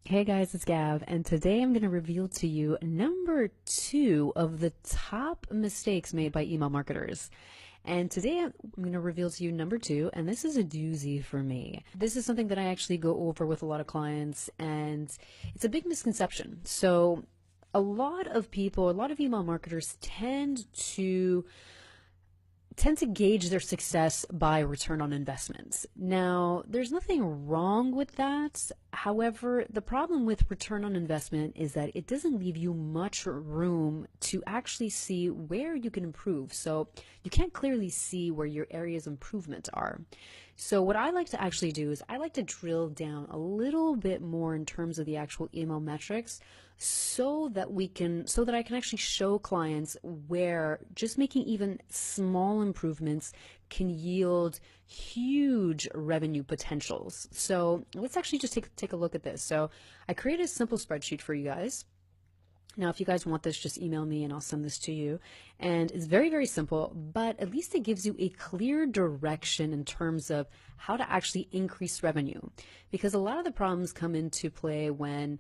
Hey guys, it's Gav, and today I'm going to reveal to you number 2 of the top mistakes made by email marketers. And today I'm going to reveal to you number 2, and this is a doozy for me. This is something that I actually go over with a lot of clients, and it's a big misconception. So a lot of people, a lot of email marketers tend to gauge their success by return on investments. Now, there's nothing wrong with that. However, the problem with return on investment is that it doesn't leave you much room to actually see where you can improve. So you can't clearly see where your areas of improvement are. So what I like to actually do is I like to drill down a little bit more in terms of the actual email metrics so that I can actually show clients where just making even small improvements can yield huge revenue potentials. So let's actually just take a look at this. So I created a simple spreadsheet for you guys. Now, if you guys want this, just email me and I'll send this to you. And it's very, very simple, but at least it gives you a clear direction in terms of how to actually increase revenue. Because a lot of the problems come into play when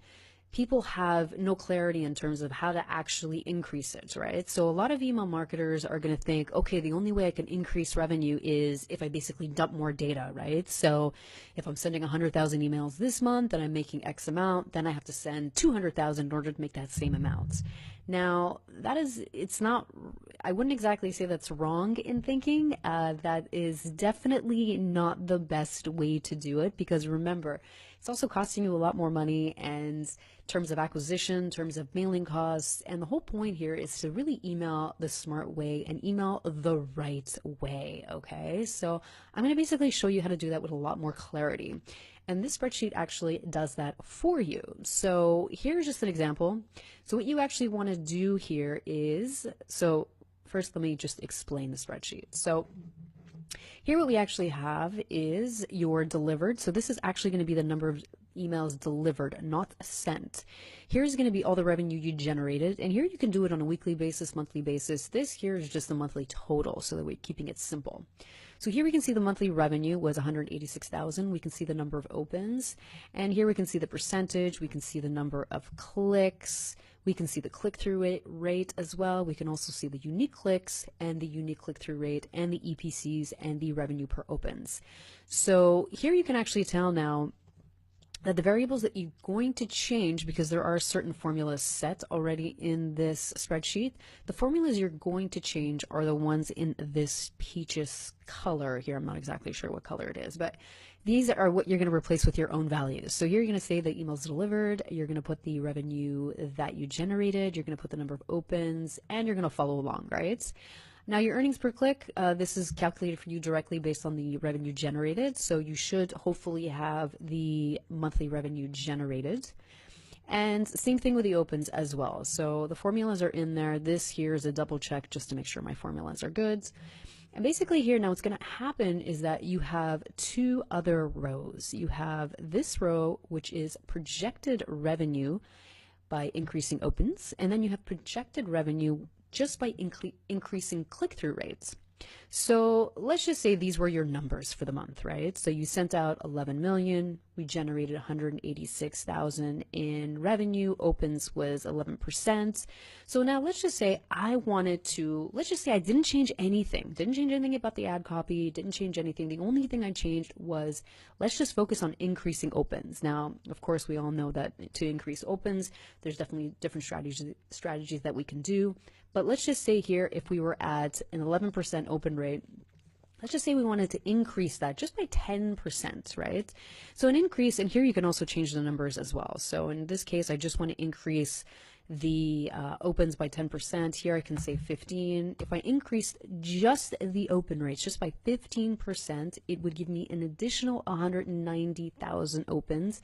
people have no clarity in terms of how to actually increase it, right? So a lot of email marketers are going to think, okay, the only way I can increase revenue is if I basically dump more data, right? So if I'm sending 100,000 emails this month and I'm making X amount, then I have to send 200,000 in order to make that same amount. Now, I wouldn't exactly say that's wrong in thinking. That is definitely not the best way to do it because remember, it's also costing you a lot more money and in terms of acquisition, in terms of mailing costs. And the whole point here is to really email the smart way and email the right way. Okay. So I'm going to basically show you how to do that with a lot more clarity. And this spreadsheet actually does that for you. So here's just an example. So what you actually want to do here is, so first let me just explain the spreadsheet. So here what we actually have is your delivered. So this is actually going to be the number of emails delivered, not sent. Here's going to be all the revenue you generated. And here you can do it on a weekly basis, monthly basis. This here is just the monthly total so that we're keeping it simple. So here we can see the monthly revenue was 186,000. We can see the number of opens. And here we can see the percentage. We can see the number of clicks. We can see the click-through rate as well. We can also see the unique clicks and the unique click-through rate and the EPCs and the revenue per opens. So here you can actually tell now that the variables that you're going to change, because there are certain formulas set already in this spreadsheet, the formulas you're going to change are the ones in this peaches color here. I'm not exactly sure what color it is, but these are what you're going to replace with your own values. So you're going to say the emails delivered, you're going to put the revenue that you generated, you're going to put the number of opens, and you're going to follow along, right? Now your earnings per click, this is calculated for you directly based on the revenue generated. So you should hopefully have the monthly revenue generated. And same thing with the opens as well. So the formulas are in there. This here is a double check just to make sure my formulas are good. And basically here now what's going to happen is that you have two other rows. You have this row, which is projected revenue by increasing opens, and then you have projected revenue just by increasing click-through rates. So let's just say these were your numbers for the month, right? So you sent out 11 million, we generated 186,000 in revenue, opens was 11%. So now let's just say I didn't change anything about the ad copy, didn't change anything. The only thing I changed was, let's just focus on increasing opens. Now, of course, we all know that to increase opens, there's definitely different strategies that we can do. But let's just say here, if we were at an 11% open rate, let's just say we wanted to increase that just by 10%, right? So an increase, and here you can also change the numbers as well. So in this case, I just want to increase the opens by 10%. Here I can say 15. If I increased just the open rates just by 15%, it would give me an additional 190,000 opens,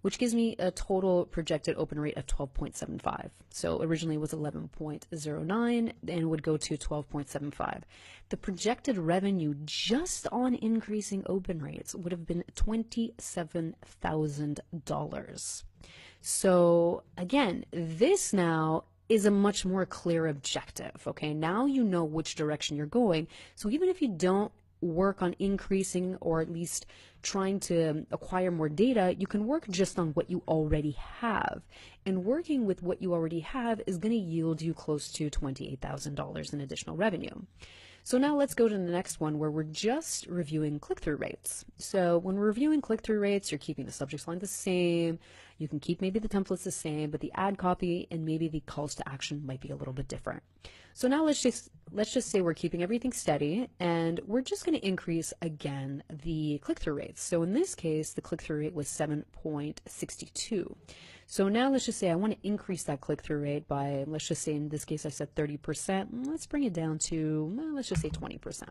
which gives me a total projected open rate of 12.75. So originally it was 11.09 and would go to 12.75. The projected revenue just on increasing open rates would have been $27,000. So again, this now is a much more clear objective. Okay, now you know which direction you're going. So even if you don't work on increasing or at least trying to acquire more data, you can work just on what you already have. And working with what you already have is going to yield you close to $28,000 in additional revenue. So now let's go to the next one where we're just reviewing click-through rates. So when we're reviewing click-through rates, you're keeping the subject line the same. You can keep maybe the templates the same, but the ad copy and maybe the calls to action might be a little bit different. So now let's just say we're keeping everything steady, and we're just going to increase again the click-through rates. So in this case, the click-through rate was 7.62. So now let's just say I want to increase that click-through rate by, let's just say in this case I said 30%. Let's bring it down to, let's just say 20%.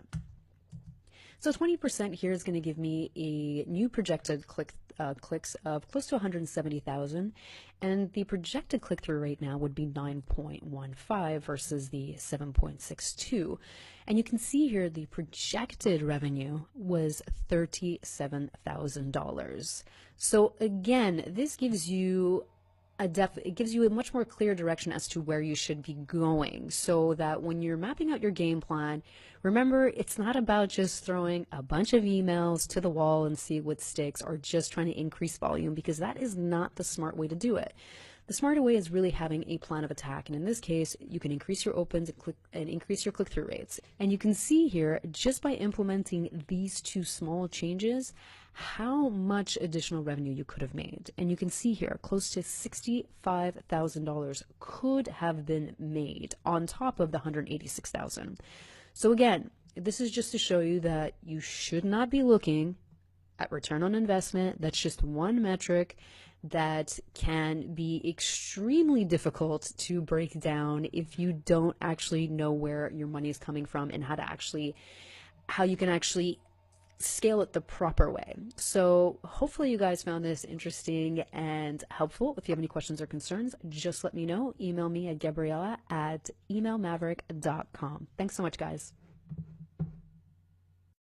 So 20% here is going to give me a new projected clicks of close to 170,000, and the projected click-through rate now would be 9.15 versus the 7.62. And you can see here the projected revenue was $37,000. So again, this gives you it gives you a much more clear direction as to where you should be going, so that when you're mapping out your game plan, remember, it's not about just throwing a bunch of emails to the wall and see what sticks, or just trying to increase volume, because that is not the smart way to do it. The smarter way is really having a plan of attack, and in this case, you can increase your opens and increase your click-through rates. And you can see here, just by implementing these two small changes, how much additional revenue you could have made. And you can see here, close to $65,000 could have been made on top of the $186,000. So again, this is just to show you that you should not be looking at return on investment. That's just one metric that can be extremely difficult to break down if you don't actually know where your money is coming from and how you can actually scale it the proper way. So hopefully you guys found this interesting and helpful. If you have any questions or concerns, just let me know. Email me at Gabriella@emailmaverick.com. Thanks so much, guys.